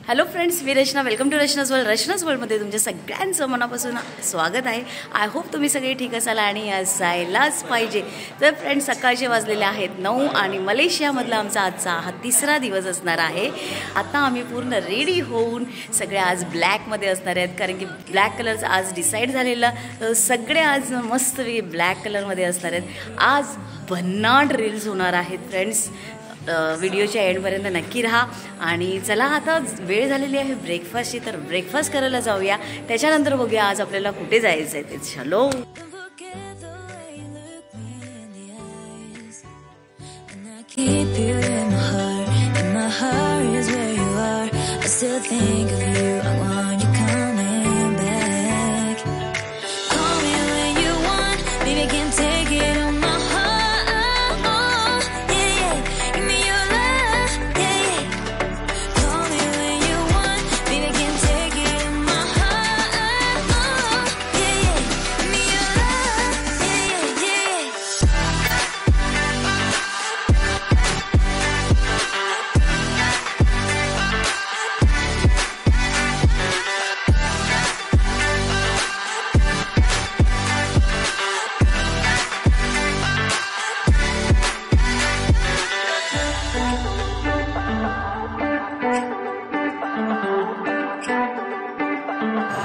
Hello friends, मी Rachana. Welcome to Rachana's world. Rachana's वर्ल्डमध्ये तुमच्या सगळ्यांचं मनापासून स्वागत आहे. आय होप तुम्ही सगळे ठीक असाल आणि असायलाच पाहिजे. तर फ्रेंड्स, सकाळचे वाजलेले आहेत 9 आणि मलेशियामधला आमचा आजचा हा तिसरा दिवस असणार आहे. आता आम्ही पूर्ण रेडी होऊन सगळे आज ब्लॅकमध्ये असणार आहेत, कारण की ब्लॅक कलरचं आज डिसाईड झालेलं. सगळे आज मस्त ब्लॅक कलरमध्ये असणार आहेत. आज भन्नाट रील्स होणार आहेत फ्रेंड्स. व्हिडिओच्या एंडपर्यंत नक्की राहा. आणि चला, आता वेळ झालेली आहे ब्रेकफास्टची, तर ब्रेकफास्ट करायला जाऊया. त्याच्यानंतर बघूया आज आपल्याला कुठे जायचं आहे ते. चलो.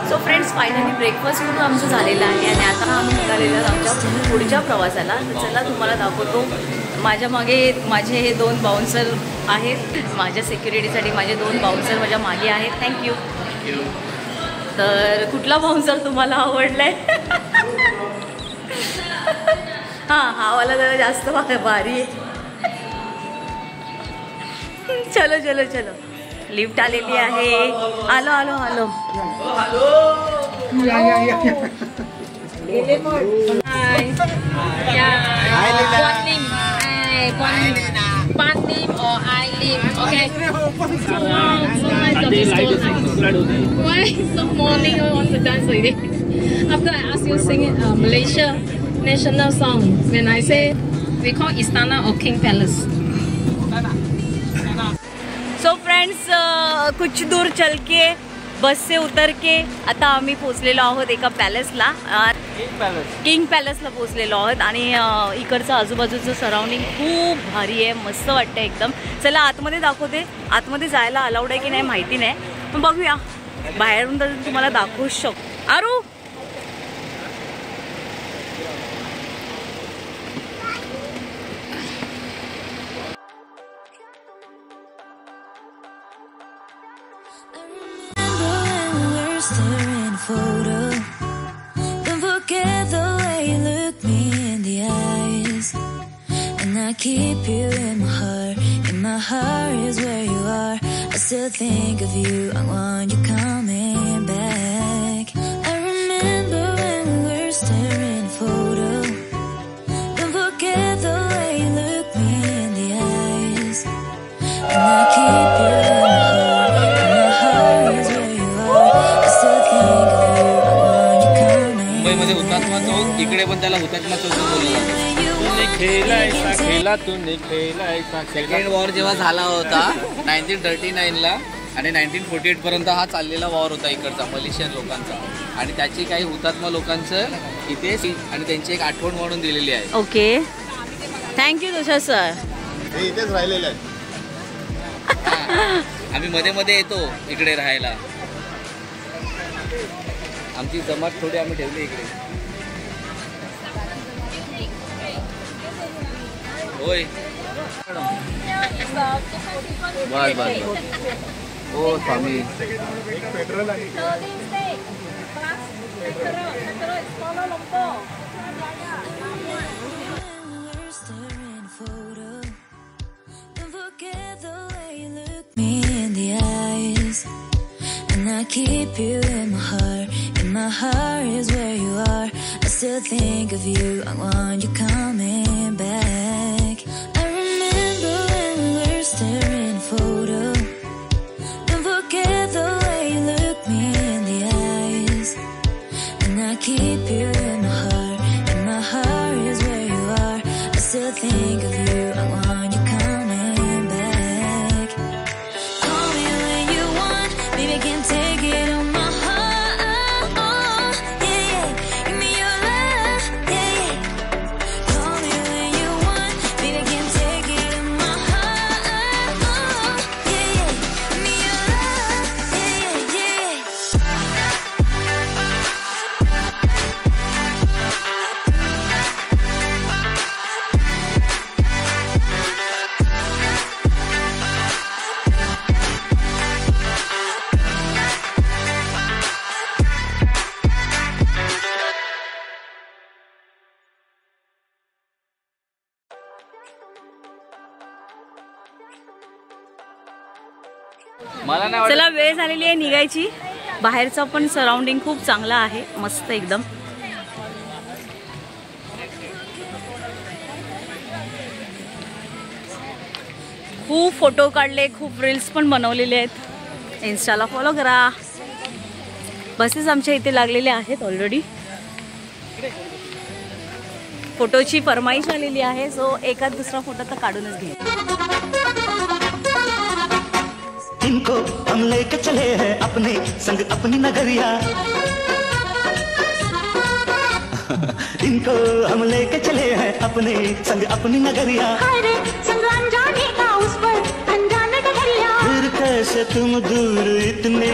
सो फ्रेंड्स, फायनली ब्रेकफास्ट करून आमचं झालेलं आहे आणि आता आम्ही निघालेलो आहोत आमच्या पुढच्या प्रवासाला. तर चला, तुम्हाला दाखवतो. माझ्या मागे माझे हे 2 बाउन्सर आहेत. माझ्या सिक्युरिटीसाठी माझे 2 बाउन्सर माझ्या मागे आहेत. थँक्यू. तर कुठला बाउन्सर तुम्हाला आवडला आहे? हां, हा वाला जरा जास्त भारी आहे. चलो चलो चलो, लिफ्ट आलेली आहे. आलो आलो आलो. Why so morning I want to dance already? After I ask you sing Malaysia national song, when I say we call Istana or King Palace. So friends, कुछ दूर चल के बस से उतर के आता आम्ही पोचलेलो आहोत एका पॅलेसला. किंग पॅलेसला पोचलेलो आहोत. आणि इकडचं आजूबाजूचं सराउंडिंग खूप भारी आहे, मस्त वाटतं एकदम. चला, आतमध्ये दाखवते. आतमध्ये जायला अलाउड आहे की नाही माहिती नाही, पण बघूया. बाहेरून तर तुम्हाला दाखवूच शकतो. आरू, staring photo. Don't forget the way you look me in the eyes, and I keep you in my heart. In my heart is where you are. I still think of you. I want you coming back. I remember when we were staring photo. Don't forget the way you look me in the eyes, and I keep you in my heart. In my heart is where you are. मुंबईमध्ये हुतात्मा चौक, इकडे पण त्याला हुतात्मा चौक बोललं जातं. Second war जेव्हा झाला होता 1939ला आणि 1948 पर्यंत हा चाललेला वॉर होता इकडचा मलेशियन लोकांचा, आणि त्याची काही हुतात्मा लोकांचं इथे आणि त्यांची एक आठवण म्हणून दिलेली आहे. Okay, thank you Tushar sir. हे इथेच राहिलेलं आहे. आम्ही मध्ये मध्ये येतो इकडे राहायला. आमची जमात थोडी आम्ही ठेवली इकडे. होय, बस बस. हो स्वामी. पेट्रोल आहे. I keep you in my heart. In my heart is where you are. I still think of you. I want you coming back. I remember when we were staring photo. Don't forget the way you look me in the eyes, and I keep you in my heart. In my heart is where you are. I still think of you. I want you coming back. Call me when you want. baby, can't take it on my heart. Yeah, yeah. Give me your love. Yeah, yeah. Call me when you want, baby, can't take it on my heart. Yeah, yeah. Give me your love. Yeah, yeah, yeah. मला नाही वाटत. चला वेळ झालेली आहे निघायची. बाहेरचं पण surrounding खूप चांगलं आहे, मस्त एकदम. खूप फोटो काढले, खूप रील्स पण बनवलेले आहेत. इन्स्टाला फॉलो करा. बसेस आमच्या इथे लागलेले आहेत ऑलरेडी. फोटोची फरमाईश आलेली आहे, सो एकाच दुसरा फोटो तर काढूनच घे. इनको हम लेके चले हैं अपने संग अपनी नगरिया. इनको हम लेके चले हैं अपने संग अपनी नगरिया. फिर कैसे तुम दूर इतने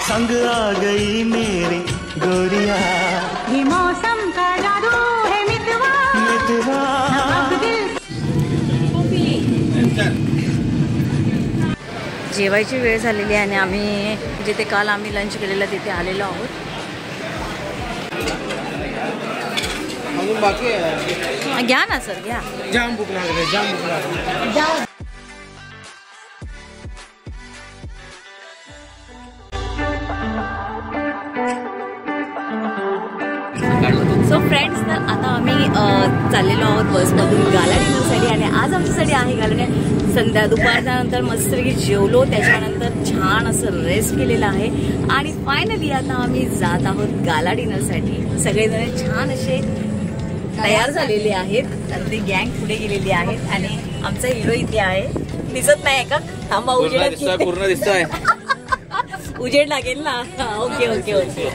संग आ गई मेरी गोरिया. ये मौसम का जादू है मितवा. जेवायची वेळ झालेली आहे आणि आम्ही जिथे काल आम्ही लंच केलेलं तिथे आलेलो आहोत. अजून बाकी आहे. घ्या ना सर, घ्या. जाम भूक लागली, जाम भूक लागली. सो फ्रेंड्स, तर आता आम्ही चाललेलो आहोत बसमधून गाला डिनरसाठी. आणि आज आमच्यासाठी आहे गाला दुपारच्यानंतर मस्तपैकी जेवलो, त्याच्यानंतर छान असं रेस्ट केलेलं आहे. आणि फायनली आता आम्ही जात आहोत गाला डिनरसाठी. सगळेजण छान असे तयार झालेले आहेत. तर ते गँग पुढे गेलेली आहेत आणि आमचा हिरो इथे आहे. दिसत नाही का? थांबा, उजेड पूर्ण दिसतोय. उजेड लागेल ना. Okay okay okay.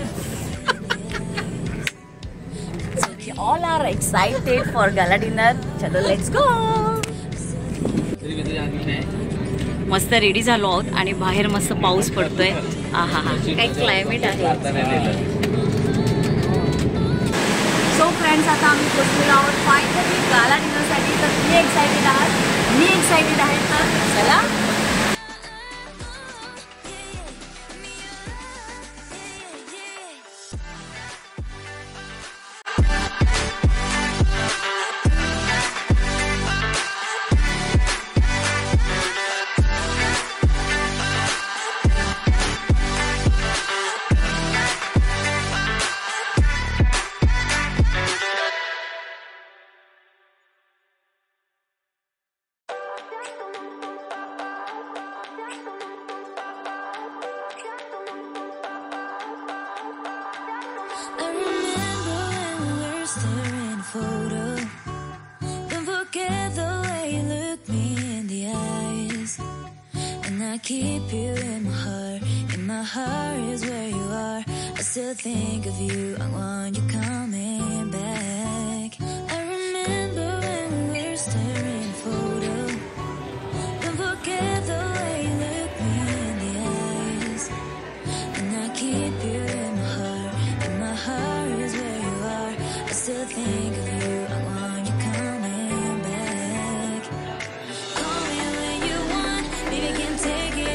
All are excited for gala dinner. चलो लेट्स गो. मस्त रेडी झालो आहोत आणि बाहेर मस्त पाऊस पडतोय. आहा हा, काय क्लायमेट आहे. सो फ्रेंड्स, आता आम्ही पोहोचलेलो आहोत फायनली गाला डिनरसाठी. तर तुम्ही एक्सायटेड आहात, मी एक्सायटेड आहे. तर चला. Keep you in my heart is where you are. I still think of you, I want you coming back. I remember when we were staring photo. Don't forget the way you look me in the eyes. And I keep you in my heart is where you are. I still think of you, I want you coming back. Call me when you want, baby, can't take it.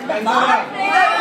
Bangalore